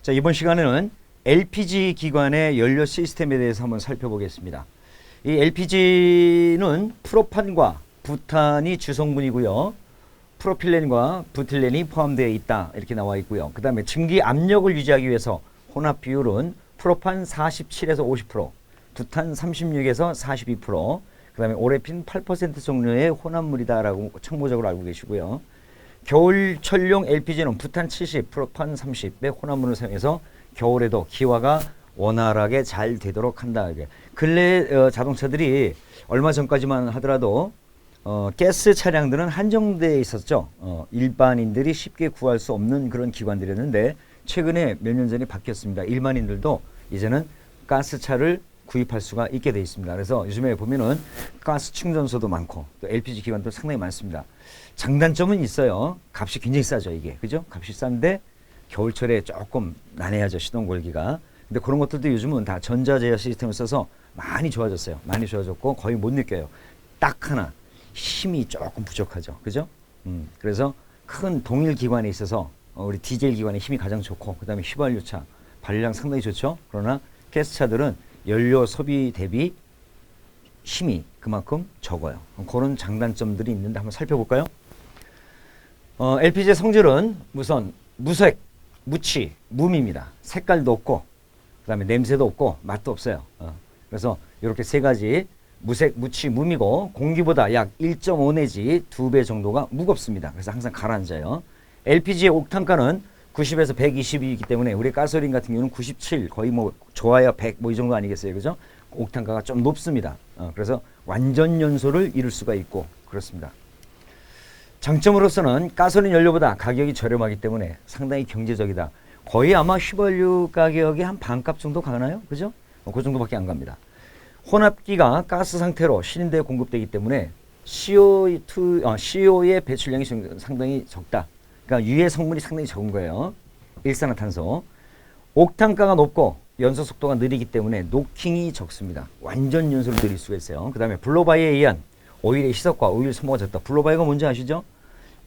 자, 이번 시간에는 LPG 기관의 연료 시스템에 대해서 한번 살펴보겠습니다. 이 LPG는 프로판과 부탄이 주성분이고요. 프로필렌과 부틸렌이 포함되어 있다 이렇게 나와 있고요. 그 다음에 증기 압력을 유지하기 위해서 혼합 비율은 프로판 47에서 50%, 부탄 36에서 42%, 그 다음에 오레핀 8% 종류의 혼합물이다라고 참고적으로 알고 계시고요. 겨울철용 LPG는 부탄 70, 프로판 30의 혼합물을 사용해서 겨울에도 기화가 원활하게 잘 되도록 한다. 근래 자동차들이 얼마 전까지만 하더라도 가스 차량들은 한정되어 있었죠. 일반인들이 쉽게 구할 수 없는 그런 기관들이었는데 최근에 몇 년 전에 바뀌었습니다. 일반인들도 이제는 가스차를 구입할 수가 있게 되어 있습니다. 그래서 요즘에 보면은 가스 충전소도 많고 또 LPG 기관도 상당히 많습니다. 장단점은 있어요. 값이 굉장히 싸죠, 이게. 그죠? 값이 싼데 겨울철에 조금 난해하죠, 시동 걸기가. 근데 그런 것들도 요즘은 다 전자제어 시스템을 써서 많이 좋아졌어요. 많이 좋아졌고 거의 못 느껴요. 딱 하나 힘이 조금 부족하죠. 그죠? 그래서 큰 동일 기관에 있어서 우리 디젤 기관의 힘이 가장 좋고 그 다음에 휘발유차 발열량 상당히 좋죠. 그러나 가스차들은 연료 소비 대비 힘이 그만큼 적어요. 그런 장단점들이 있는데 한번 살펴볼까요? LPG의 성질은 우선 무색, 무취, 무미입니다. 색깔도 없고 그 다음에 냄새도 없고 맛도 없어요. 그래서 이렇게 세 가지 무색, 무취, 무미고 공기보다 약 1.5 내지 2배 정도가 무겁습니다. 그래서 항상 가라앉아요. LPG의 옥탄가는 90에서 120이기 때문에 우리 가솔린 같은 경우는 97 거의 뭐 좋아야 100 뭐 이 정도 아니겠어요, 그죠? 옥탄가가 좀 높습니다. 그래서 완전 연소를 이룰 수가 있고 그렇습니다. 장점으로서는 가솔린 연료보다 가격이 저렴하기 때문에 상당히 경제적이다. 거의 아마 휘발유 가격의 한 반값 정도 가나요? 그죠? 그 정도밖에 안 갑니다. 혼합기가 가스 상태로 시린더에 공급되기 때문에 CO의 배출량이 상당히 적다. 그러니까 유해 성분이 상당히 적은 거예요. 일산화탄소. 옥탄가가 높고 연소 속도가 느리기 때문에 노킹이 적습니다. 완전 연소를 느릴 수가 있어요. 그 다음에 블로바이에 의한 오일의 희석과 오일 소모가 적다. 블로바이가 뭔지 아시죠?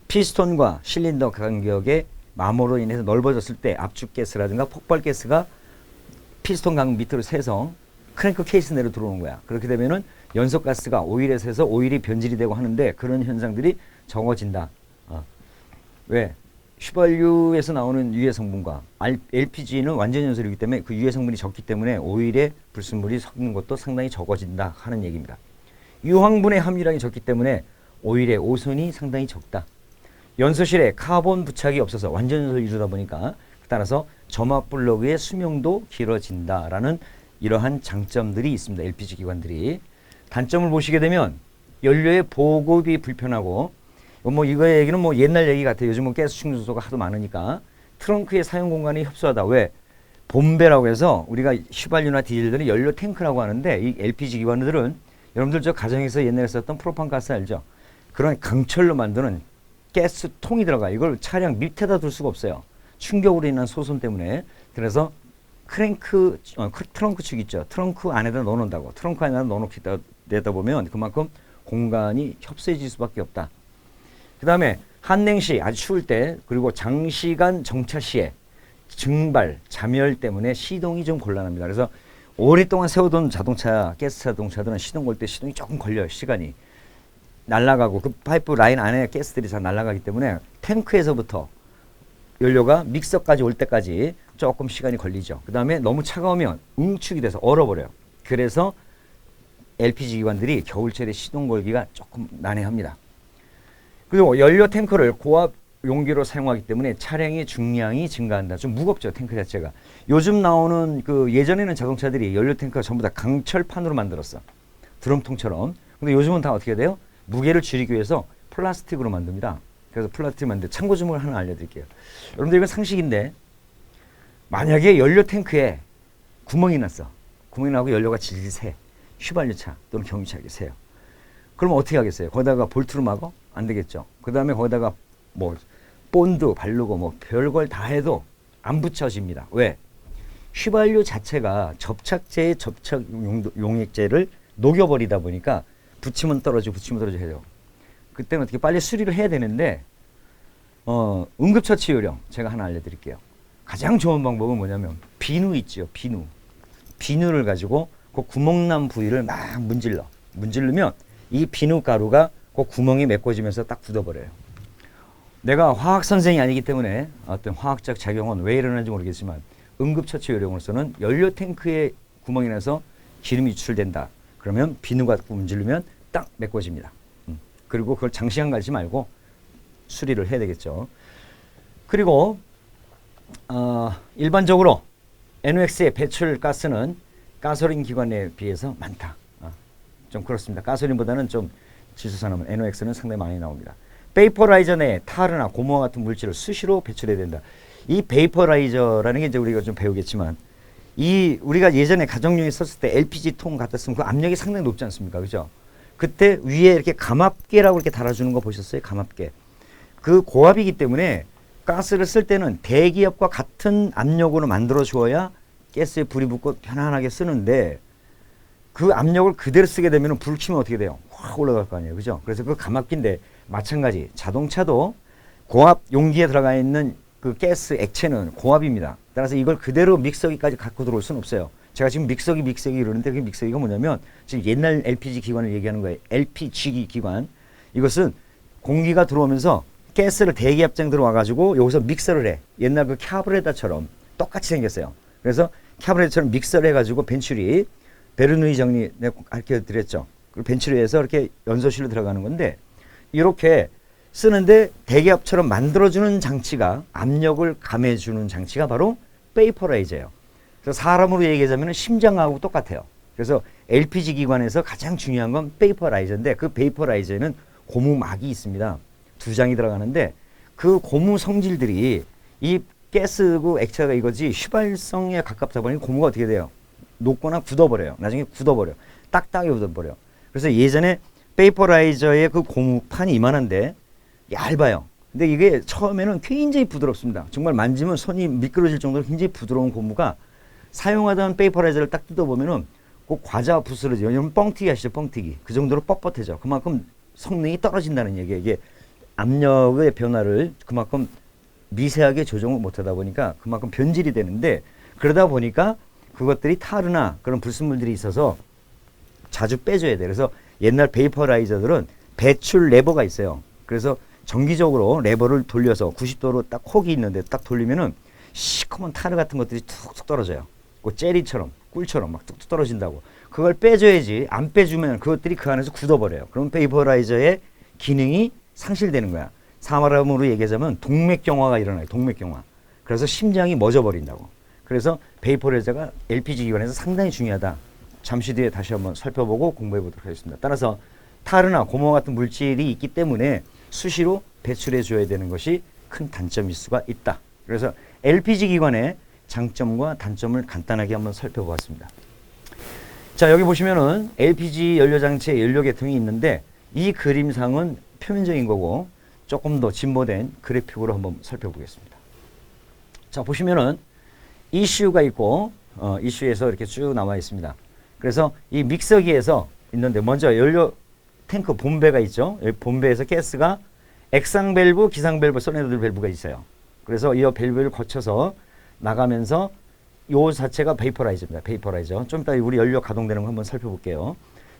피스톤과 실린더 간격의 마모로 인해서 넓어졌을 때 압축가스라든가 폭발가스가 피스톤 간 밑으로 새서 크랭크 케이스 내로 들어오는 거야. 그렇게 되면은 연소가스가 오일에 새서 오일이 변질이 되고 하는데 그런 현상들이 적어진다. 왜? 휘발유에서 나오는 유해 성분과 LPG는 완전 연소이기 때문에 그 유해 성분이 적기 때문에 오일에 불순물이 섞는 것도 상당히 적어진다 하는 얘기입니다. 유황분의 함유량이 적기 때문에 오일의 오손이 상당히 적다. 연소실에 카본 부착이 없어서 완전 연소를 이루다 보니까 따라서 점화 플러그의 수명도 길어진다라는 이러한 장점들이 있습니다. LPG 기관들이. 단점을 보시게 되면 연료의 보급이 불편하고 뭐 이거의 얘기는 뭐 옛날 얘기 같아요. 요즘은 가스 충전소가 하도 많으니까 트렁크의 사용 공간이 협소하다. 왜? 봄배라고 해서 우리가 휘발유나 디젤들은 연료 탱크라고 하는데 이 LPG 기관들은 여러분들 저 가정에서 옛날에 썼던 프로판 가스 알죠? 그런 강철로 만드는 가스 통이 들어가. 이걸 차량 밑에다 둘 수가 없어요. 충격으로 인한 소손 때문에. 그래서 트렁크 축 있죠. 트렁크 안에다 넣어놓는다고. 트렁크 안에다 넣어놓게 되다 보면 그만큼 공간이 협소해질 수밖에 없다. 그 다음에 한냉시 아주 추울 때 그리고 장시간 정차 시에 증발, 잠열 때문에 시동이 좀 곤란합니다. 그래서 오랫동안 세워둔 자동차, 가스 자동차들은 시동 걸 때 시동이 조금 걸려요. 시간이. 날아가고 그 파이프 라인 안에 가스들이 잘 날아가기 때문에 탱크에서부터 연료가 믹서까지 올 때까지 조금 시간이 걸리죠. 그 다음에 너무 차가우면 응축이 돼서 얼어버려요. 그래서 LPG 기관들이 겨울철에 시동 걸기가 조금 난해합니다. 그리고 연료 탱크를 고압 용기로 사용하기 때문에 차량의 중량이 증가한다. 좀 무겁죠, 탱크 자체가. 요즘 나오는 예전에는 자동차들이 연료 탱크가 전부 다 강철판으로 만들었어. 드럼통처럼. 근데 요즘은 다 어떻게 돼요? 무게를 줄이기 위해서 플라스틱으로 만듭니다. 그래서 플라스틱 만들 참고 주문을 하나 알려드릴게요. 여러분들 이건 상식인데 만약에 연료 탱크에 구멍이 났어. 구멍이 나고 연료가 질질 새. 휘발유차 또는 경유차에 새요. 그럼 어떻게 하겠어요? 거기다가 볼트로 막어? 안 되겠죠. 그 다음에 거기다가 뭐 본드 바르고 뭐 별걸 다 해도 안 붙여집니다. 왜? 휘발유 자체가 접착제의 접착 용액제를 녹여버리다 보니까 붙이면 떨어지고 붙이면 떨어지고 해요. 그때는 어떻게 빨리 수리를 해야 되는데 응급처치 요령 제가 하나 알려드릴게요. 가장 좋은 방법은 뭐냐면 비누 있죠. 비누. 비누를 가지고 그 구멍난 부위를 막 문지르면 이 비누 가루가 그 구멍이 메꿔지면서 딱 굳어버려요. 내가 화학 선생이 아니기 때문에 어떤 화학적 작용은 왜 일어나는지 모르겠지만 응급처치 요령으로서는 연료 탱크에 구멍이 나서 기름이 유출된다. 그러면 비누가 문지르면 딱 메꿔집니다. 그리고 그걸 장시간 가지 말고 수리를 해야 되겠죠. 그리고 일반적으로 NOx의 배출 가스는 가솔린 기관에 비해서 많다. 좀 그렇습니다. 가솔린보다는 좀 지수산화물 NOx는 상당히 많이 나옵니다. 베이퍼라이저 내에 타르나 고무와 같은 물질을 수시로 배출해야 된다. 이 베이퍼라이저라는 게 이제 우리가 좀 배우겠지만 이 우리가 예전에 가정용에 썼을 때 LPG 통 갖다 쓰면 그 압력이 상당히 높지 않습니까? 그죠? 그때 위에 이렇게 감압계라고 이렇게 달아주는 거 보셨어요? 감압계. 그 고압이기 때문에 가스를 쓸 때는 대기압과 같은 압력으로 만들어 주어야 가스에 불이 붙고 편안하게 쓰는데 그 압력을 그대로 쓰게 되면 불 켜면 어떻게 돼요? 확 올라갈 거 아니에요. 그죠? 그래서 그 감압기인데 마찬가지 자동차도 고압 용기에 들어가 있는 그 가스 액체는 고압입니다. 따라서 이걸 그대로 믹서기까지 갖고 들어올 수는 없어요. 제가 지금 믹서기 이러는데 그 믹서기가 뭐냐면 지금 옛날 LPG 기관을 얘기하는 거예요. LPG 기관. 이것은 공기가 들어오면서 가스를 대기압장 들어와가지고 여기서 믹서를 해. 옛날 그 카브레다처럼 똑같이 생겼어요. 그래서 카브레다처럼 믹서를 해가지고 벤츄리 베르누이 정리 내가 가르쳐드렸죠. 그 벤츄리에서 이렇게 연소실로 들어가는 건데 이렇게 쓰는데 대기압처럼 만들어주는 장치가 압력을 감해주는 장치가 바로 베이퍼라이저예요. 그래서 사람으로 얘기하자면 심장하고 똑같아요. 그래서 LPG 기관에서 가장 중요한 건 베이퍼라이저인데 그 베이퍼라이저에는 고무막이 있습니다. 2장이 들어가는데 그 고무 성질들이 이 가스고 액체가 이거지 휘발성에 가깝다 보니 고무가 어떻게 돼요? 녹거나 굳어버려요. 나중에 굳어버려. 딱딱하게 굳어버려. 그래서 예전에 베이퍼라이저의 그 고무판이 이만한데 얇아요. 근데 이게 처음에는 굉장히 부드럽습니다. 정말 만지면 손이 미끄러질 정도로 굉장히 부드러운 고무가 사용하던 베이퍼라이저를 딱 뜯어보면은 꼭 과자 부스러져요. 여러분 뻥튀기 아시죠? 뻥튀기. 그 정도로 뻣뻣해져. 그만큼 성능이 떨어진다는 얘기예요. 이게 압력의 변화를 그만큼 미세하게 조정을 못하다 보니까 그만큼 변질이 되는데 그러다 보니까 그것들이 타르나 그런 불순물들이 있어서 자주 빼줘야 돼. 그래서 옛날 베이퍼라이저들은 배출 레버가 있어요. 그래서 정기적으로 레버를 돌려서 90도로 딱 콕이 있는데 딱 돌리면은 시커먼 타르 같은 것들이 툭툭 떨어져요. 그 젤리처럼 꿀처럼 막 뚝뚝 떨어진다고. 그걸 빼줘야지. 안 빼주면 그것들이 그 안에서 굳어버려요. 그럼 베이퍼라이저의 기능이 상실되는 거야. 사람으로 얘기하자면 동맥경화가 일어나요. 동맥경화. 그래서 심장이 멎어버린다고. 그래서 베이퍼라이저가 LPG 기관에서 상당히 중요하다. 잠시 뒤에 다시 한번 살펴보고 공부해 보도록 하겠습니다. 따라서 타르나 고무와 같은 물질이 있기 때문에 수시로 배출해 줘야 되는 것이 큰 단점일 수가 있다. 그래서 LPG 기관의 장점과 단점을 간단하게 한번 살펴보았습니다. 자, 여기 보시면은 LPG 연료장치의 연료 계통이 있는데 이 그림상은 표면적인 거고 조금 더 진보된 그래픽으로 한번 살펴보겠습니다. 자, 보시면은 이슈가 있고 이슈에서 이렇게 쭉 나와 있습니다. 그래서 이 믹서기에서 있는데 먼저 연료 탱크 본배가 있죠. 여기 본배에서 가스가 액상 밸브, 기상 밸브, 솔레노이드 밸브가 있어요. 그래서 이 밸브를 거쳐서 나가면서 요 자체가 베이퍼라이저입니다. 베이퍼라이저. 좀 이따 우리 연료 가동되는 거 한번 살펴볼게요.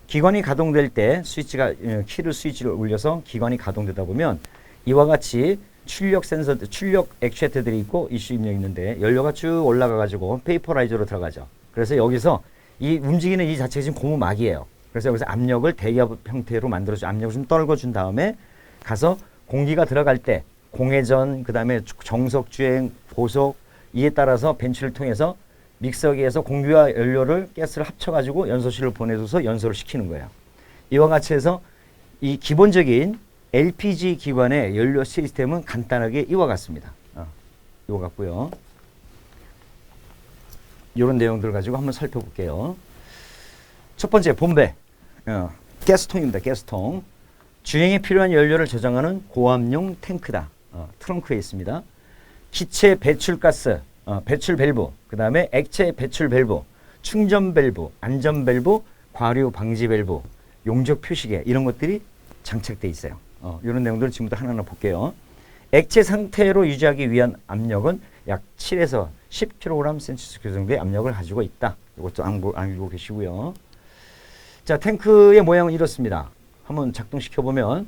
기관이 가동될 때 스위치가 키를 스위치를 올려서 기관이 가동되다 보면 이와 같이 출력 센서, 출력 액추에이터들이 있고 이슈 입력이 있는데 연료가 쭉 올라가 가지고 베이퍼라이저로 들어가죠. 그래서 여기서 이 움직이는 이 자체가 지금 고무막이에요. 그래서 여기서 압력을 대기압 형태로 만들어서 압력을 좀 떨궈준 다음에 가서 공기가 들어갈 때 공회전, 그 다음에 정석주행, 고속 이에 따라서 벤치를 통해서 믹서기에서 공기와 연료를 가스를 합쳐가지고 연소실을 보내줘서 연소를 시키는 거예요. 이와 같이 해서 이 기본적인 LPG 기관의 연료 시스템은 간단하게 이와 같습니다. 이와 같고요. 이런 내용들 가지고 한번 살펴볼게요. 첫 번째 본배, 가스통입니다. 가스통. 주행에 필요한 연료를 저장하는 고압용 탱크다. 트렁크에 있습니다. 기체 배출가스, 배출 밸브, 그 다음에 액체 배출 밸브, 충전 밸브, 안전 밸브, 과류 방지 밸브, 용적 표시계 이런 것들이 장착되어 있어요. 이런 내용들을 지금부터 하나하나 볼게요. 액체 상태로 유지하기 위한 압력은 약 7에서 10kg 센티스퀘어 정도의 압력을 가지고 있다. 이것도 알고 계시고요. 자, 탱크의 모양은 이렇습니다. 한번 작동시켜 보면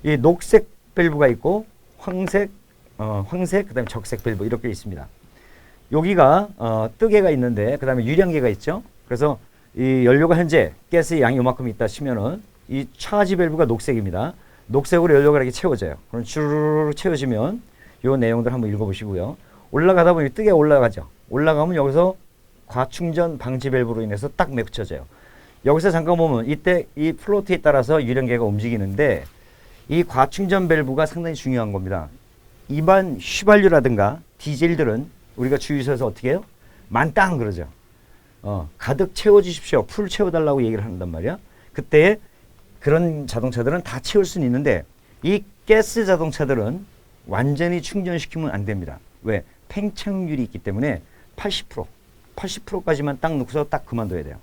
이 녹색 밸브가 있고 황색, 그다음에 적색 밸브 이렇게 있습니다. 여기가 뜨개가 있는데 그다음에 유량계가 있죠. 그래서 이 연료가 현재 가스의 양이 요만큼 있다 치면은 이 차지 밸브가 녹색입니다. 녹색으로 연료가 이렇게 채워져요. 그럼 주르르 채워지면 요 내용들 한번 읽어보시고요. 올라가다 보니 뜨개가 올라가죠. 올라가면 여기서 과충전 방지 밸브로 인해서 딱 맺혀져요. 여기서 잠깐 보면 이때 이 플로트에 따라서 유량계가 움직이는데 이 과충전 밸브가 상당히 중요한 겁니다. 일반 휘발유라든가 디젤들은 우리가 주유소에서 어떻게 해요? 만땅 그러죠. 가득 채워주십시오. 풀 채워달라고 얘기를 한단 말이야. 그때 그런 자동차들은 다 채울 수는 있는데 이 가스 자동차들은 완전히 충전시키면 안 됩니다. 왜? 팽창률이 있기 때문에 80%까지만 딱 넣고서 딱 그만둬야 돼요.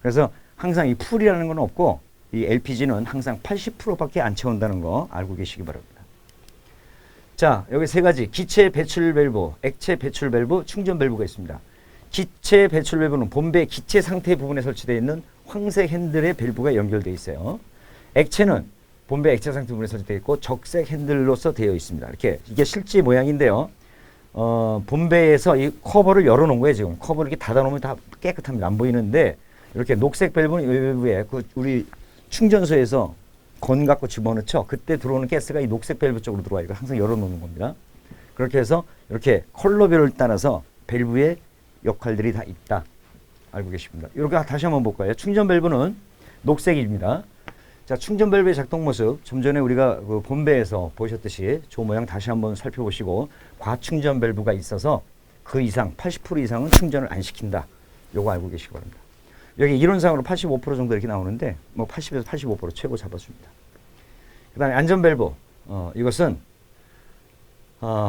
그래서 항상 이 풀이라는 건 없고 이 LPG는 항상 80%밖에 안 채운다는 거 알고 계시기 바랍니다. 자, 여기 세 가지 기체 배출 밸브, 액체 배출 밸브, 충전 밸브가 있습니다. 기체 배출 밸브는 본배 기체 상태 부분에 설치되어 있는 황색 핸들의 밸브가 연결되어 있어요. 액체는 본배 액체 상태 부분에 설치되어 있고 적색 핸들로서 되어 있습니다. 이렇게 이게 실제 모양인데요. 본배에서 이 커버를 열어놓은 거예요. 지금 커버를 이렇게 닫아놓으면 다 깨끗합니다. 안 보이는데 이렇게 녹색 밸브는 외부에 그 우리 충전소에서 건 갖고 집어넣죠. 그때 들어오는 가스가 이 녹색 밸브 쪽으로 들어와요. 이거 항상 열어놓는 겁니다. 그렇게 해서 이렇게 컬러별을 따라서 밸브의 역할들이 다 있다. 알고 계십니다. 이렇게 다시 한번 볼까요? 충전 밸브는 녹색입니다. 자, 충전 밸브의 작동 모습 좀 전에 우리가 그 본배에서 보셨듯이 저 모양 다시 한번 살펴보시고 과충전 밸브가 있어서 그 이상 80% 이상은 충전을 안 시킨다. 요거 알고 계시기 바랍니다. 여기 이론상으로 85% 정도 이렇게 나오는데 뭐 80에서 85% 최고 잡아줍니다. 그 다음에 안전 밸브 이것은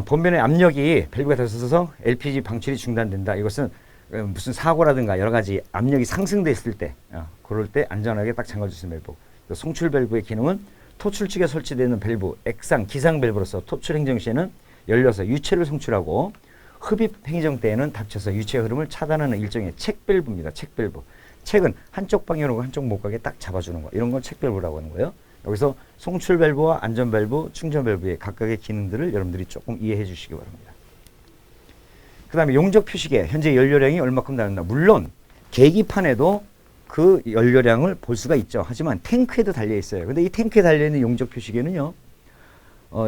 본변의 압력이 밸브가 들어서서 LPG 방출이 중단된다. 이것은 무슨 사고라든가 여러 가지 압력이 상승됐을 때 그럴 때 안전하게 딱 잠가줄 수 있는 밸브. 송출 밸브의 기능은 토출 측에 설치되어 밸브, 액상, 기상 밸브로서 토출 행정 시에는 열려서 유체를 송출하고 흡입 행정 때에는 닫혀서 유체 흐름을 차단하는 일종의 책 밸브입니다. 책 밸브. 책은 한쪽 방향으로 한쪽 못 가게 딱 잡아주는 거. 이런 걸 책 밸브라고 하는 거예요. 여기서 송출 밸브와 안전 밸브, 충전 밸브의 각각의 기능들을 여러분들이 조금 이해해 주시기 바랍니다. 그 다음에 용적 표시계, 현재 연료량이 얼마큼 나온다. 물론 계기판에도 그 연료량을 볼 수가 있죠. 하지만 탱크에도 달려 있어요. 근데 이 탱크에 달려있는 용적 표시계는요,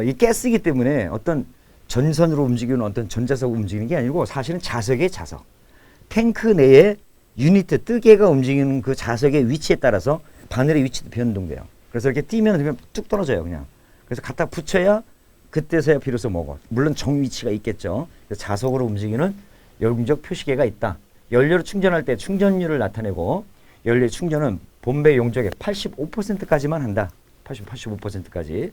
이 가스이기 때문에 어떤 전선으로 움직이는 어떤 전자석으로 움직이는 게 아니고 사실은 자석의 자석. 탱크 내에 유니트, 뜨개가 움직이는 그 자석의 위치에 따라서 바늘의 위치도 변동돼요. 그래서 이렇게 뛰면 그냥 뚝 떨어져요, 그냥. 그래서 갖다 붙여야 그때서야 비로소 먹어. 물론 정 위치가 있겠죠. 자석으로 움직이는 용적 표시계가 있다. 연료를 충전할 때 충전율을 나타내고 연료 충전은 본배 용적의 85%까지만 한다. 85%까지.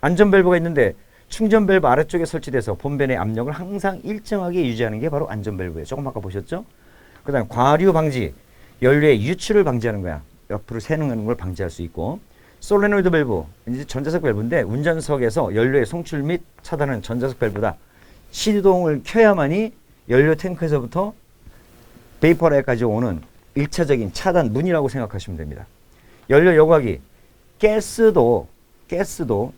안전 밸브가 있는데 충전 밸브 아래쪽에 설치돼서 본배 내 압력을 항상 일정하게 유지하는 게 바로 안전 밸브예요. 조금 아까 보셨죠? 그 다음에 과류 방지, 연료의 유출을 방지하는 거야. 옆으로 새는 걸 방지할 수 있고, 솔레노이드 밸브, 이제 전자석 밸브인데 운전석에서 연료의 송출 및 차단은 전자석 밸브다. 시동을 켜야만이 연료 탱크에서부터 베이퍼라이까지 오는 1차적인 차단 문이라고 생각하시면 됩니다. 연료 여과기, 가스도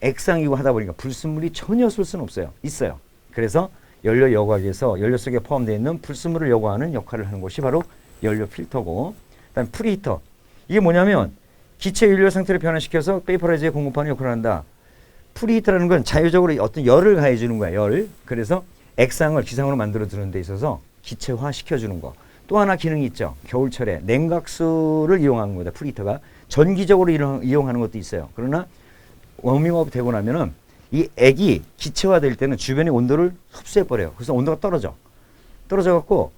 액상이고 하다 보니까 불순물이 전혀 쏠 수는 없어요. 있어요. 그래서 연료 여과기에서 연료 속에 포함되어 있는 불순물을 여과하는 역할을 하는 것이 바로 연료 필터고, 그다음 프리히터. 이게 뭐냐면 기체 연료 상태를 변화시켜서 베이퍼라이저에 공급하는 역할을 한다. 프리히터라는 건 자유적으로 어떤 열을 가해 주는 거야. 열. 그래서 액상을 기상으로 만들어 주는 데 있어서 기체화 시켜주는 거. 또 하나 기능이 있죠. 겨울철에 냉각수를 이용하는 거다. 프리히터가 전기적으로 이용하는 것도 있어요. 그러나 워밍업 되고 나면은 이 액이 기체화될 때는 주변의 온도를 흡수해 버려요. 그래서 온도가 떨어져 갖고,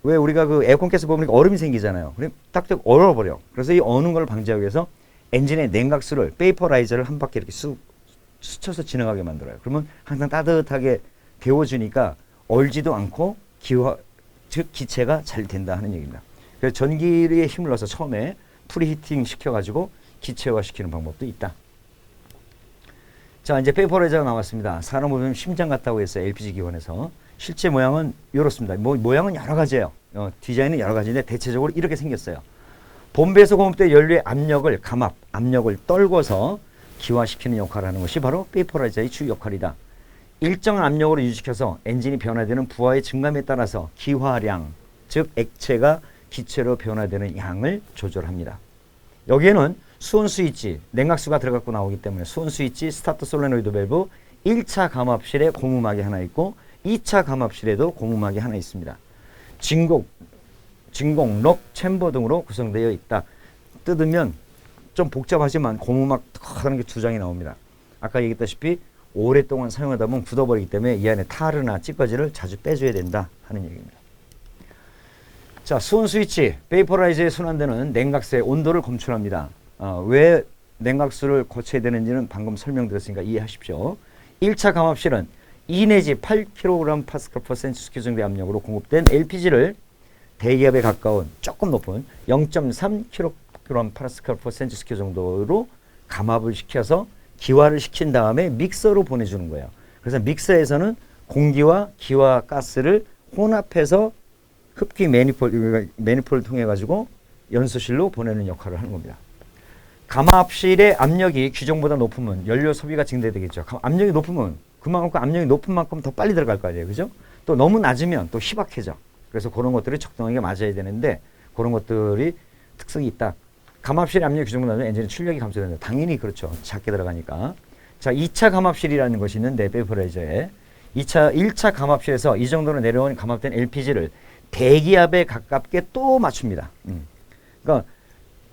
왜 우리가 그 에어컨 가스 보면 얼음이 생기잖아요. 그럼 딱딱 얼어버려. 그래서 이 어는 걸 방지하기 위해서 엔진에 냉각수를, 베이퍼라이저를 한 바퀴 이렇게 스쳐서 지나가게 만들어요. 그러면 항상 따뜻하게 데워주니까 얼지도 않고 즉 기체가 잘 된다 하는 얘기입니다. 그래서 전기의 힘을 넣어서 처음에 프리히팅 시켜가지고 기체화 시키는 방법도 있다. 자, 이제 베이퍼라이저가 나왔습니다. 사람 보면 심장 같다고 했어요. LPG 기관에서. 실제 모양은 이렇습니다. 모양은 여러 가지예요. 디자인은 여러 가지인데 대체적으로 이렇게 생겼어요. 본배에서 공급된 연료의 압력을 압력을 떨궈서 기화시키는 역할을 하는 것이 바로 베이퍼라이저의 주 역할이다. 일정한 압력으로 유지시켜서 엔진이 변화되는 부하의 증감에 따라서 기화량, 즉 액체가 기체로 변화되는 양을 조절합니다. 여기에는 수온 스위치, 냉각수가 들어갖고 나오기 때문에 수온 스위치, 스타트 솔레노이드 밸브, 1차 감압실에 고무막이 하나 있고 2차 감압실에도 고무막이 하나 있습니다. 진공, 록, 챔버 등으로 구성되어 있다. 뜯으면 좀 복잡하지만 고무막 하는 게 2장이 나옵니다. 아까 얘기했다시피 오랫동안 사용하다 보면 굳어버리기 때문에 이 안에 타르나 찌꺼기를 자주 빼줘야 된다 하는 얘기입니다. 자, 수온 스위치, 베이퍼라이저에 순환되는 냉각수의 온도를 검출합니다. 왜 냉각수를 거쳐야 되는지는 방금 설명드렸으니까 이해하십시오. 1차 감압실은 2 내지 8kg/cm3 정도의 압력으로 공급된 LPG를 대기압에 가까운 조금 높은 0.3kg/cm3 정도로 감압을 시켜서 기화를 시킨 다음에 믹서로 보내주는 거예요. 그래서 믹서에서는 공기와 기화 가스를 혼합해서 흡기 매니폴을 통해 가지고 연소실로 보내는 역할을 하는 겁니다. 감압실의 압력이 규정보다 높으면 연료 소비가 증대되겠죠. 압력이 높으면 그만큼 압력이 높은 만큼 더 빨리 들어갈 거 아니에요. 그죠? 또 너무 낮으면 또 희박해져. 그래서 그런 것들이 적당하게 맞아야 되는데 그런 것들이 특성이 있다. 감압실의 압력이 규정보다 낮으면 엔진의 출력이 감소된다. 당연히 그렇죠. 작게 들어가니까. 자, 2차 감압실이라는 것이 있는데 베이퍼라이저에 1차 감압실에서 이 정도로 내려온 감압된 LPG를 대기압에 가깝게 또 맞춥니다. 그러니까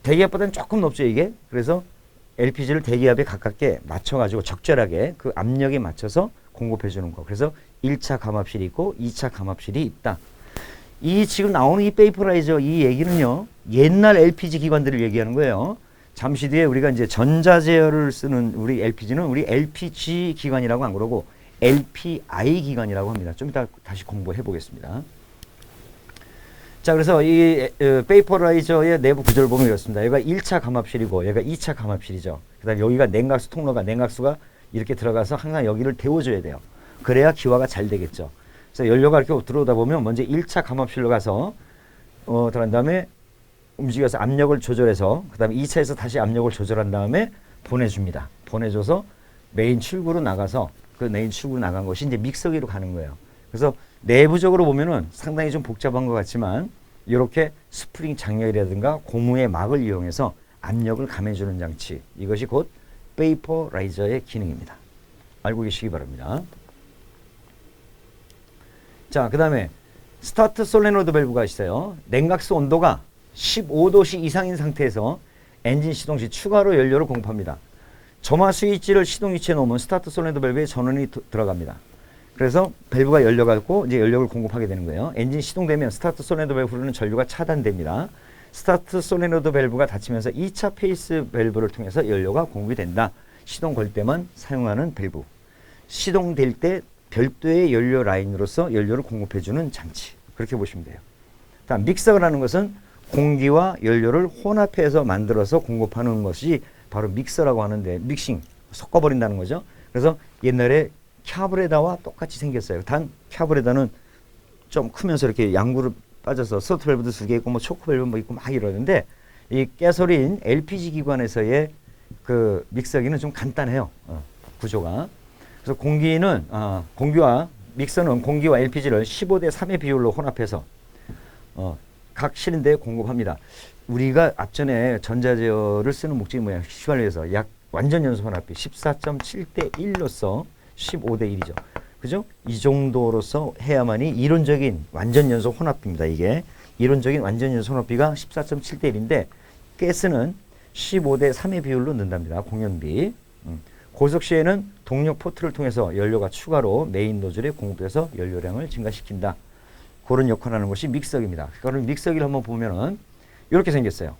대기압보다는 조금 높죠, 이게. 그래서 LPG를 대기압에 가깝게 맞춰가지고 적절하게 그 압력에 맞춰서 공급해 주는 거. 그래서 1차 감압실이 있고 2차 감압실이 있다. 이 지금 나오는 이 베이퍼라이저 이 얘기는요, 옛날 LPG 기관들을 얘기하는 거예요. 잠시 뒤에 우리가 이제 전자제어를 쓰는 우리 LPG는 우리 LPG 기관이라고 안 그러고 LPI 기관이라고 합니다. 좀 이따 다시 공부해 보겠습니다. 자, 그래서 이 베이퍼라이저의 내부 구조를 보면 이렇습니다. 여기가 1차 감압실이고 여기가 2차 감압실이죠. 그 다음에 여기가 냉각수 통로가 냉각수가 이렇게 들어가서 항상 여기를 데워줘야 돼요. 그래야 기화가 잘 되겠죠. 그래서 연료가 이렇게 들어오다 보면 먼저 1차 감압실로 가서 들어간 다음에 움직여서 압력을 조절해서 그 다음에 2차에서 다시 압력을 조절한 다음에 보내줍니다. 보내줘서 메인 출구로 나가서 그 메인 출구로 나간 것이 이제 믹서기로 가는 거예요. 그래서 내부적으로 보면은 상당히 좀 복잡한 것 같지만 이렇게 스프링 장렬이라든가 고무의 막을 이용해서 압력을 감해주는 장치, 이것이 곧 베이퍼라이저의 기능입니다. 알고 계시기 바랍니다. 자, 그 다음에 스타트 솔레노이드 밸브가 있어요. 냉각수 온도가 15도씨 이상인 상태에서 엔진 시동 시 추가로 연료를 공급합니다. 점화 스위치를 시동 위치에 놓으면 스타트 솔레노이드 밸브에 전원이 들어갑니다. 그래서 밸브가 열려갖고 이제 연료를 공급하게 되는 거예요. 엔진 시동되면 스타트 솔레노이드 밸브로는 전류가 차단됩니다. 스타트 솔레노이드 밸브가 닫히면서 2차 페이스 밸브를 통해서 연료가 공급이 된다. 시동 걸 때만 사용하는 밸브. 시동될 때 별도의 연료 라인으로서 연료를 공급해주는 장치. 그렇게 보시면 돼요. 다음 믹서라는 것은 공기와 연료를 혼합해서 만들어서 공급하는 것이 바로 믹서라고 하는데, 믹싱, 섞어버린다는 거죠. 그래서 옛날에 캬브레다와 똑같이 생겼어요. 단 캬브레다는 좀 크면서 이렇게 양구를 빠져서 스로틀 밸브도 2개 있고 뭐 초크 밸브 뭐 있고 막 이러는데, 이 가솔린 LPG 기관에서의 그 믹서기는 좀 간단해요. 구조가. 그래서 공기와 믹서는 공기와 LPG를 15대 3의 비율로 혼합해서 각 실린대에 공급합니다. 우리가 앞전에 전자제어를 쓰는 목적이 뭐야? 휘발유에서 약 완전 연소 혼합비 14.7대 1로서 15대 1이죠. 그죠? 이 정도로서 해야만이 이론적인 완전 연소 혼합비입니다. 이게 이론적인 완전 연소 혼합비가 14.7대 1인데 가스는 15대 3의 비율로 넣는답니다. 공연비. 고속 시에는 동력 포트를 통해서 연료가 추가로 메인 노즐에 공급돼서 연료량을 증가시킨다. 그런 역할을 하는 것이 믹서기입니다. 그럼 믹서기를 한번 보면은 이렇게 생겼어요.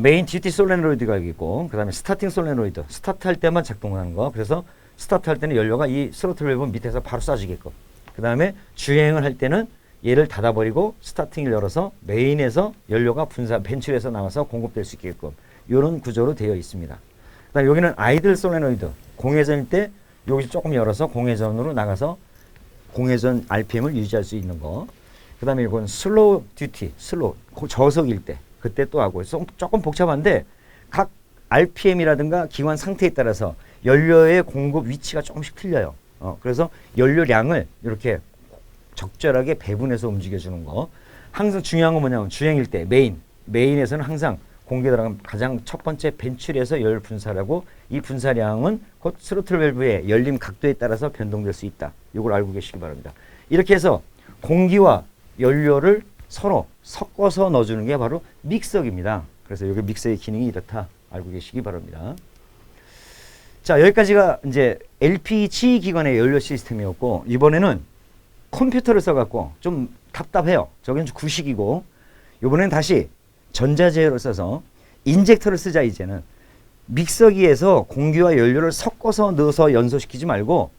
메인 GT 솔레노이드가 있고, 그 다음에 스타팅 솔레노이드, 스타트할 때만 작동하는 거. 그래서 스타트할 때는 연료가 이 스로틀 밸브 밑에서 바로 쏴주게끔. 그 다음에 주행을 할 때는 얘를 닫아버리고 스타팅을 열어서 메인에서 연료가 벤출해서 나와서 공급될 수 있게끔 이런 구조로 되어 있습니다. 그 다음에 여기는 아이들 솔레노이드, 공회전일 때 여기 조금 열어서 공회전으로 나가서 공회전 RPM을 유지할 수 있는 거. 그 다음에 이건 슬로우 듀티, 슬로우, 저속일 때. 그때 또 하고. 조금 복잡한데 각 RPM이라든가 기관 상태에 따라서 연료의 공급 위치가 조금씩 틀려요. 그래서 연료량을 이렇게 적절하게 배분해서 움직여주는 거. 항상 중요한 건 뭐냐면 주행일 때 메인에서는 항상 공기에 들어가면 가장 첫 번째 벤출해서 열 분사라고 이 분사량은 곧 스로틀 밸브의 열림 각도에 따라서 변동될 수 있다. 이걸 알고 계시기 바랍니다. 이렇게 해서 공기와 연료를 서로 섞어서 넣어주는 게 바로 믹서기입니다. 그래서 여기 믹서의 기능이 이렇다. 알고 계시기 바랍니다. 자, 여기까지가 이제 LPG 기관의 연료 시스템이었고 이번에는 컴퓨터를 써갖고 좀 답답해요. 저긴 구식이고 이번엔 다시 전자제어를 써서 인젝터를 쓰자. 이제는 믹서기에서 공기와 연료를 섞어서 넣어서 연소시키지 말고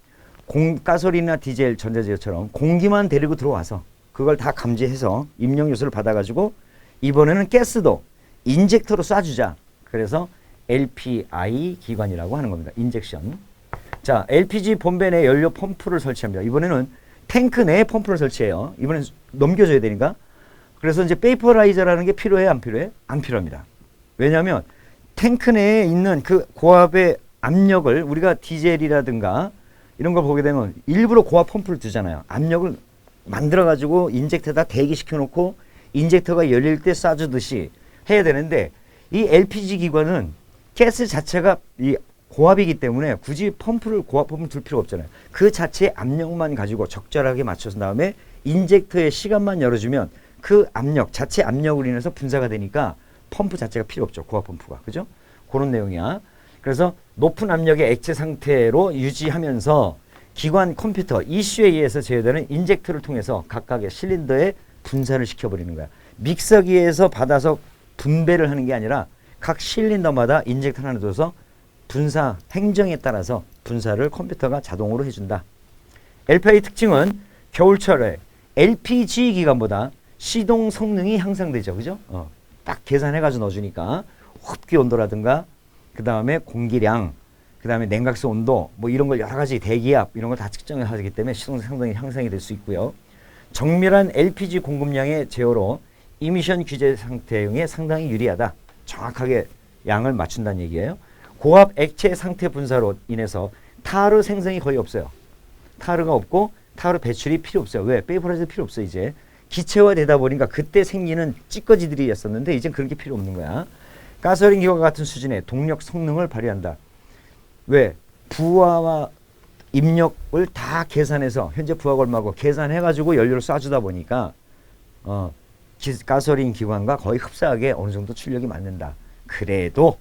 가솔린이나 디젤 전자제어처럼 공기만 데리고 들어와서 그걸 다 감지해서 입력 요소를 받아가지고 이번에는 가스도 인젝터로 쏴주자. 그래서 LPI 기관이라고 하는 겁니다. 인젝션. 자, LPG 본배 내 연료 펌프를 설치합니다. 이번에는 탱크 내에 펌프를 설치해요. 이번엔 넘겨줘야 되니까. 그래서 이제 베이퍼라이저라는 게 필요해, 안 필요해? 안 필요합니다. 왜냐하면 탱크 내에 있는 그 고압의 압력을 우리가 디젤이라든가 이런 걸 보게 되면 일부러 고압 펌프를 두잖아요. 압력을 만들어가지고 인젝터에다 대기시켜 놓고 인젝터가 열릴 때 쏴주듯이 해야 되는데 이 LPG 기관은 가스 자체가 이 고압이기 때문에 굳이 고압 펌프를 둘 필요가 없잖아요. 그 자체의 압력만 가지고 적절하게 맞춰서 다음에 인젝터의 시간만 열어주면 그 압력, 자체 압력으로 인해서 분사가 되니까 펌프 자체가 필요 없죠. 고압 펌프가. 그죠? 그런 내용이야. 그래서 높은 압력의 액체 상태로 유지하면서 기관 컴퓨터 ECU에 의해서 제어되는 인젝터를 통해서 각각의 실린더에 분사를 시켜버리는 거야. 믹서기에서 받아서 분배를 하는 게 아니라 각 실린더마다 인젝터 하나 둬서 분사 행정에 따라서 분사를 컴퓨터가 자동으로 해준다. LPI 특징은 겨울철에 LPG 기관보다 시동 성능이 향상되죠. 그죠? 딱 계산해가지고 넣어주니까 흡기 온도라든가 그 다음에 공기량 그 다음에 냉각수 온도 뭐 이런 걸 여러 가지 대기압 이런 걸 다 측정을 하기 때문에 시동 성능이 향상이 될 수 있고요. 정밀한 LPG 공급량의 제어로 이미션 규제 상태에 상당히 유리하다. 정확하게 양을 맞춘다는 얘기예요. 고압 액체 상태 분사로 인해서 타르 생성이 거의 없어요. 타르가 없고 타르 배출이 필요 없어요. 왜? 베이퍼라이저 필요 없어. 이제 기체화되다 보니까 그때 생기는 찌꺼기들이었었는데 이젠 그런 게 필요 없는 거야. 가솔린 기관과 같은 수준의 동력 성능을 발휘한다. 왜? 부하와 입력을 다 계산해서 현재 부하가 얼마고 계산해가지고 연료를 쏴주다 보니까 가솔린 기관과 거의 흡사하게 어느 정도 출력이 맞는다. 그래도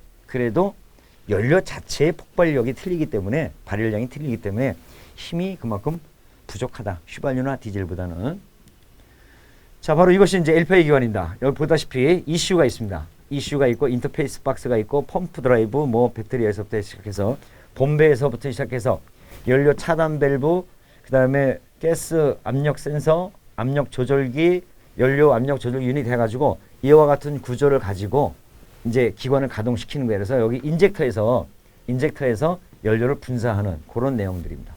연료 자체의 폭발력이 틀리기 때문에 발열량이 틀리기 때문에 힘이 그만큼 부족하다. 휘발유나 디젤보다는. 자, 바로 이것이 이제 LPI 기관입니다. 여기 보다시피 ECU가 있습니다. ECU가 있고 인터페이스 박스가 있고 펌프 드라이브 뭐 배터리에서부터 시작해서 본배에서부터 시작해서 연료 차단 밸브 그 다음에 가스 압력 센서 압력 조절기 연료 압력 조절 유닛 해가지고 이와 같은 구조를 가지고 이제 기관을 가동시키는 거예요. 그래서 여기 인젝터에서 연료를 분사하는 그런 내용들입니다.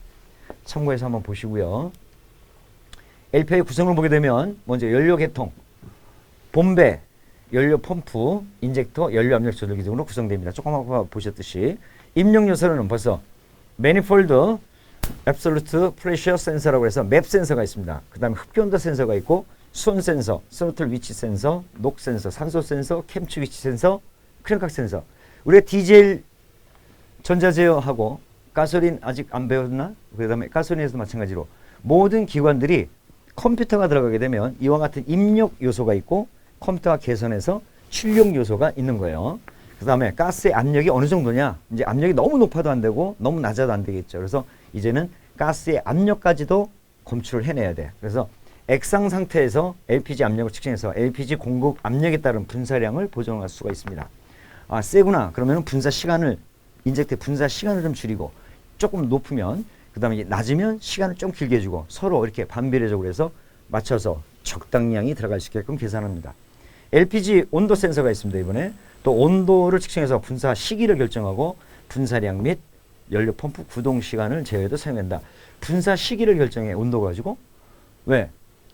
참고해서 한번 보시고요. LPI 구성을 보게 되면 먼저 연료 계통, 본배, 연료 펌프, 인젝터, 연료 압력 조절기 등으로 구성됩니다. 조금 아까 보셨듯이 입력 요소는 벌써 매니폴드, 앱솔루트 프레셔 센서라고 해서 맵 센서가 있습니다. 그 다음에 흡기온도 센서가 있고 수온 센서, 스로틀 위치 센서, 녹 센서, 산소 센서, 캠츠 위치 센서, 크랭크 센서. 우리가 디젤 전자제어하고 가솔린 아직 안 배웠나? 그 다음에 가솔린에서도 마찬가지로 모든 기관들이 컴퓨터가 들어가게 되면 이와 같은 입력 요소가 있고 컴퓨터가 개선해서 출력 요소가 있는 거예요. 그 다음에 가스의 압력이 어느 정도냐? 이제 압력이 너무 높아도 안 되고 너무 낮아도 안 되겠죠. 그래서 이제는 가스의 압력까지도 검출을 해내야 돼. 그래서 액상 상태에서 LPG 압력을 측정해서 LPG 공급 압력에 따른 분사량을 보정할 수가 있습니다. 아, 세구나. 그러면 분사 시간을 인젝터 분사 시간을 좀 줄이고 조금 높으면 그 다음에 낮으면 시간을 좀 길게 해주고 서로 이렇게 반비례적으로 해서 맞춰서 적당량이 들어갈 수 있게끔 계산합니다. LPG 온도 센서가 있습니다. 이번에 또 온도를 측정해서 분사 시기를 결정하고 분사량 및 연료 펌프 구동 시간을 제어에도 사용한다. 분사 시기를 결정해 온도 가지고. 왜?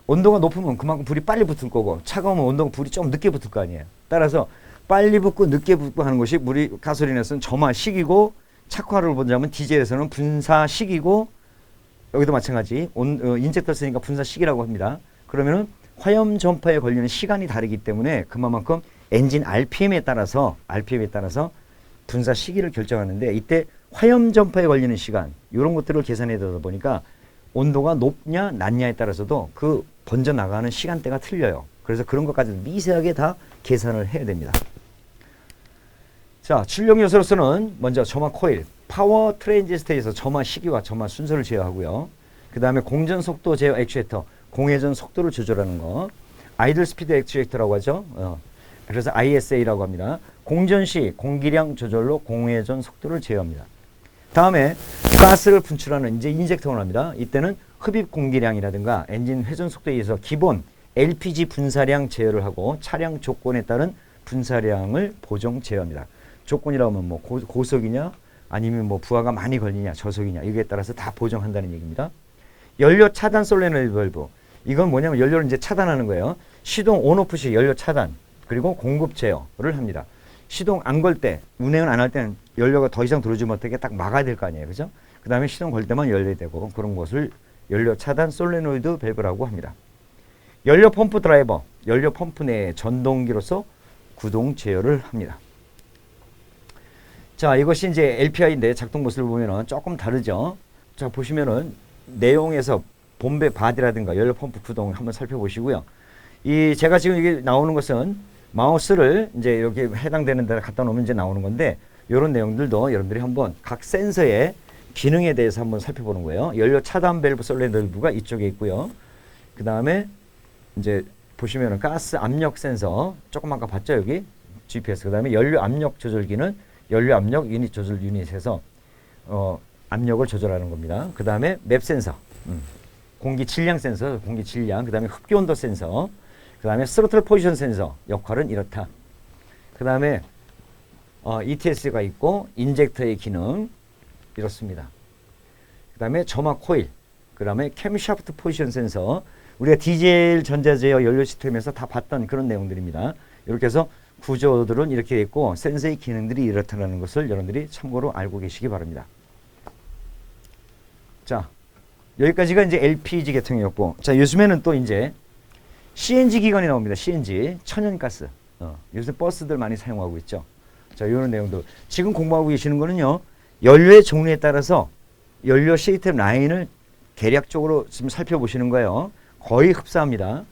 온도가 높으면 그만큼 불이 빨리 붙을 거고 차가우면 온도가 불이 좀 늦게 붙을 거 아니에요. 따라서 빨리 붙고 늦게 붙고 하는 것이 우리 가솔린에서는 점화 시기고 착화를 보자면 디젤에서는 분사 시기고 여기도 마찬가지 인젝터 쓰니까 분사 시기라고 합니다. 그러면은 화염 전파에 걸리는 시간이 다르기 때문에 그만큼 엔진 RPM에 따라서 분사 시기를 결정하는데 이때 화염 전파에 걸리는 시간 이런 것들을 계산해 되다 보니까 온도가 높냐 낮냐에 따라서도 그 번져 나가는 시간대가 틀려요. 그래서 그런 것까지 미세하게 다 계산을 해야 됩니다. 자, 출력 요소로서는 먼저 점화 코일, 파워 트랜지스터에서 점화 시기와 점화 순서를 제어하고요. 그 다음에 공전 속도 제어 액추에이터, 공회전 속도를 조절하는 거, 아이들 스피드 액추에이터라고 하죠. 그래서 ISA라고 합니다. 공전 시 공기량 조절로 공회전 속도를 제어합니다. 다음에 가스를 분출하는 이제 인젝터를 합니다. 이때는 흡입 공기량이라든가 엔진 회전 속도에 의해서 기본 LPG 분사량 제어를 하고 차량 조건에 따른 분사량을 보정 제어합니다. 조건이라고 하면 뭐 고속이냐 아니면 뭐 부하가 많이 걸리냐 저속이냐 이거에 따라서 다 보정한다는 얘기입니다. 연료 차단 솔레노이드 밸브. 이건 뭐냐면 연료를 이제 차단하는 거예요. 시동 온오프 시 연료 차단 그리고 공급 제어를 합니다. 시동 안 걸 때 운행을 안 할 때는 연료가 더 이상 들어오지 못하게 딱 막아야 될 거 아니에요. 그죠? 그 다음에 시동 걸 때만 열려야 되고 그런 것을 연료 차단 솔레노이드 밸브라고 합니다. 연료 펌프 드라이버, 연료 펌프 내의 전동기로서 구동 제어를 합니다. 자, 이것이 이제 LPI인데 작동 모습을 보면은 조금 다르죠. 자, 보시면은 내용에서 봄배 바디라든가 연료 펌프 구동 한번 살펴보시고요. 이 제가 지금 이게 나오는 것은 마우스를 이제 여기 해당되는 데를 갖다 놓으면 이제 나오는 건데 이런 내용들도 여러분들이 한번 각 센서의 기능에 대해서 한번 살펴보는 거예요. 연료 차단 밸브 솔레노이드 밸브가 이쪽에 있고요. 그 다음에 이제 보시면은 가스 압력 센서 조금 아까 봤죠 여기 GPS. 그 다음에 연료 압력 조절기는 연료 압력 유닛 조절 유닛에서 압력을 조절하는 겁니다. 그 다음에 맵 센서, 공기 질량 센서, 공기 질량. 그 다음에 흡기 온도 센서. 그 다음에 스로틀 포지션 센서 역할은 이렇다. 그 다음에 ETS가 있고 인젝터의 기능 이렇습니다. 그 다음에 점화 코일, 그 다음에 캠샤프트 포지션 센서. 우리가 디젤 전자제어 연료 시스템에서 다 봤던 그런 내용들입니다. 이렇게 해서 구조들은 이렇게 있고 센서의 기능들이 이렇다는 것을 여러분들이 참고로 알고 계시기 바랍니다. 자, 여기까지가 이제 LPG 계통이었고, 자, 요즘에는 또 이제 CNG 기관이 나옵니다. CNG, 천연가스. 요새 버스들 많이 사용하고 있죠. 자, 이런 내용들. 지금 공부하고 계시는 거는요, 연료의 종류에 따라서 연료 시스템 라인을 대략적으로 지금 살펴보시는 거예요. 거의 흡사합니다.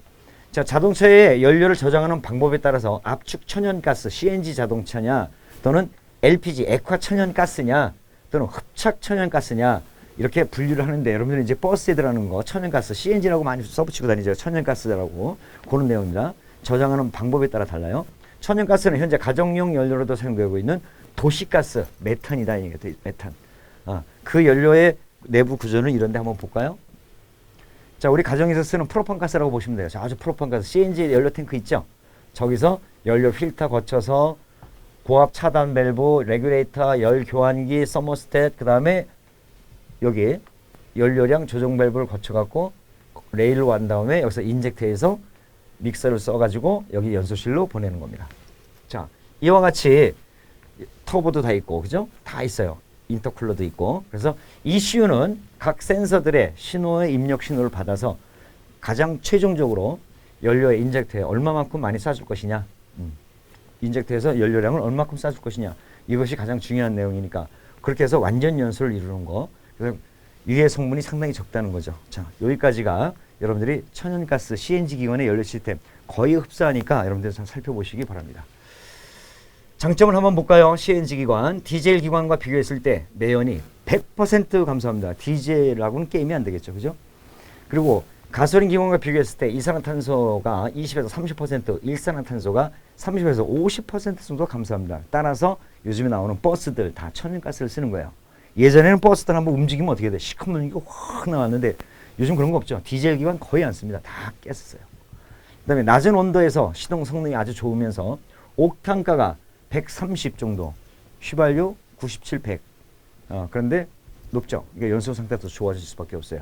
자, 자동차의 연료를 저장하는 방법에 따라서 압축 천연가스, CNG 자동차냐, 또는 LPG, 액화 천연가스냐, 또는 흡착 천연가스냐, 이렇게 분류를 하는데 여러분들이 이제 버스에 들어가는 거 천연가스, CNG라고 많이 써붙이고 다니죠. 천연가스라고. 그런 내용입니다. 저장하는 방법에 따라 달라요. 천연가스는 현재 가정용 연료로도 사용되고 있는 도시가스, 메탄이다. 이게 메탄. 그 연료의 내부 구조는 이런데 한번 볼까요? 자, 우리 가정에서 쓰는 프로판가스라고 보시면 돼요. 자, 아주 프로판가스, CNG 연료 탱크 있죠? 저기서 연료 필터 거쳐서 고압 차단 밸브, 레귤레이터, 열 교환기, 서머스탯, 그 다음에 여기 연료량 조정 밸브를 거쳐갖고 레일로 간 다음에 여기서 인젝터에서 믹서를 써가지고 여기 연소실로 보내는 겁니다. 자, 이와 같이 터보도 다 있고, 그죠? 다 있어요. 인터쿨러도 있고. 그래서 ECU는 각 센서들의 신호의 입력 신호를 받아서 가장 최종적으로 연료의 인젝터에 얼마만큼 많이 쏴줄 것이냐, 인젝터에서 연료량을 얼마만큼 쏴줄 것이냐, 이것이 가장 중요한 내용이니까 그렇게 해서 완전 연소를 이루는 거. 그래서 유해 성분이 상당히 적다는 거죠. 자, 여기까지가 여러분들이 천연가스 CNG 기관의 연료 시스템 거의 흡사하니까 여러분들 좀 살펴보시기 바랍니다. 장점을 한번 볼까요? CNG 기관, 디젤 기관과 비교했을 때 매연이 100% 감소합니다. 디젤하고는 게임이 안 되겠죠. 그죠? 그리고 가솔린 기관과 비교했을 때 이산화탄소가 20에서 30%, 일산화탄소가 30에서 50% 정도 감소합니다. 따라서 요즘에 나오는 버스들 다 천연가스를 쓰는 거예요. 예전에는 버스들 한번 움직이면 어떻게 돼? 시커먼 게 확 나왔는데 요즘 그런 거 없죠. 디젤 기관 거의 안 씁니다. 다 깼었어요. 그 다음에 낮은 온도에서 시동 성능이 아주 좋으면서 옥탄가가 130 정도, 휘발유 97, 100 그런데 높죠. 그러니까 연소 상태가 더 좋아질 수밖에 없어요.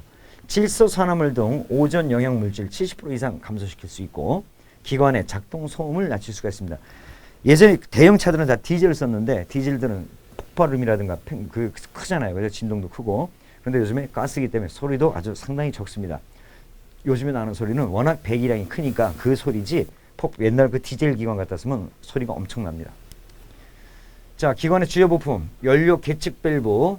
질소, 산화물 등 오존 영양 물질 70% 이상 감소시킬 수 있고 기관의 작동 소음을 낮출 수가 있습니다. 예전에 대형 차들은 다 디젤을 썼는데 디젤들은 폭발음이라든가 크잖아요. 그래서 진동도 크고. 그런데 요즘에 가스이기 때문에 소리도 아주 상당히 적습니다. 요즘에 나는 소리는 워낙 배기량이 크니까 그 소리지 옛날 그 디젤 기관 같았으면 소리가 엄청납니다. 자, 기관의 주요 부품 연료 계측 밸브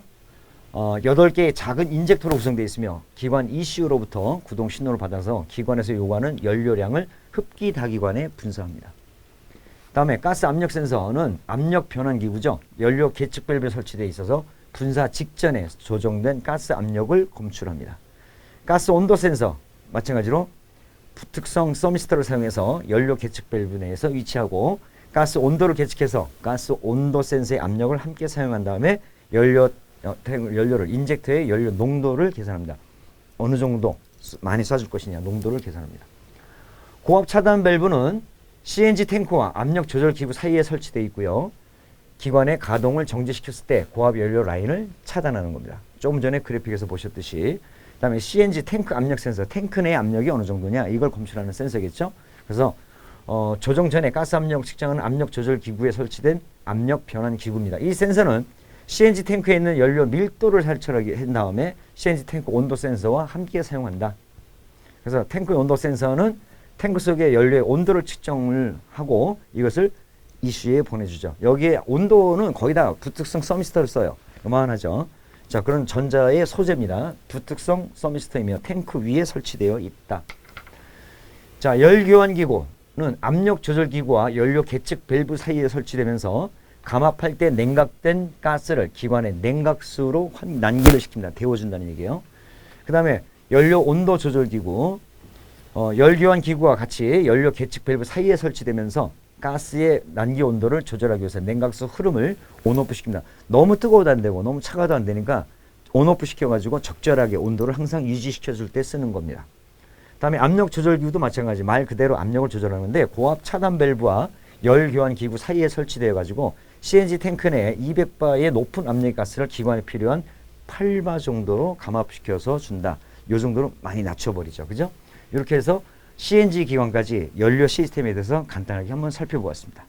8개의 작은 인젝터로 구성되어 있으며 기관 ECU로부터 구동 신호를 받아서 기관에서 요구하는 연료량을 흡기 다기관에 분사합니다. 다음에 가스 압력 센서는 압력 변환 기구죠. 연료 계측 밸브에 설치되어 있어서 분사 직전에 조정된 가스 압력을 검출합니다. 가스 온도 센서 마찬가지로 부특성 서미스터를 사용해서 연료 계측 밸브 내에서 위치하고 가스 온도를 계측해서 가스 온도 센서의 압력을 함께 사용한 다음에 연료를 인젝터의 연료 농도를 계산합니다. 어느 정도 많이 쏴줄 것이냐 농도를 계산합니다. 고압 차단 밸브는 CNG 탱크와 압력 조절 기구 사이에 설치되어 있고요. 기관의 가동을 정지시켰을 때 고압 연료 라인을 차단하는 겁니다. 조금 전에 그래픽에서 보셨듯이. 그다음에 CNG 탱크 압력 센서, 탱크 내 압력이 어느 정도냐 이걸 검출하는 센서겠죠. 그래서 조정 전에 가스 압력 측정하는 압력 조절 기구에 설치된 압력 변환 기구입니다. 이 센서는 CNG 탱크에 있는 연료 밀도를 살처하게 한 다음에 CNG 탱크 온도 센서와 함께 사용한다. 그래서 탱크 온도 센서는 탱크 속의 연료의 온도를 측정을 하고 이것을 ECU에 보내주죠. 여기에 온도는 거의 다 부특성 서미스터를 써요. 요만하죠. 자, 그런 전자의 소재입니다. 부특성 서미스터이며 탱크 위에 설치되어 있다. 자, 열교환 기구는 압력 조절 기구와 연료 계측 밸브 사이에 설치되면서 감압할 때 냉각된 가스를 기관의 냉각수로 난기를 시킵니다. 데워준다는 얘기예요. 그 다음에 연료 온도 조절 기구, 열교환 기구와 같이 연료 계측 밸브 사이에 설치되면서 가스의 난기 온도를 조절하기 위해서 냉각수 흐름을 온오프 시킵니다. 너무 뜨거워도 안 되고 너무 차가워도 안 되니까 온오프 시켜가지고 적절하게 온도를 항상 유지시켜줄 때 쓰는 겁니다. 다음에 압력 조절 기구도 마찬가지 말 그대로 압력을 조절하는데 고압 차단 밸브와 열 교환 기구 사이에 설치되어 가지고 CNG 탱크 내에 200바의 높은 압력 가스를 기관에 필요한 8바 정도로 감압시켜서 준다. 이 정도로 많이 낮춰버리죠. 그죠? 이렇게 해서 CNG 기관까지 연료 시스템에 대해서 간단하게 한번 살펴보았습니다.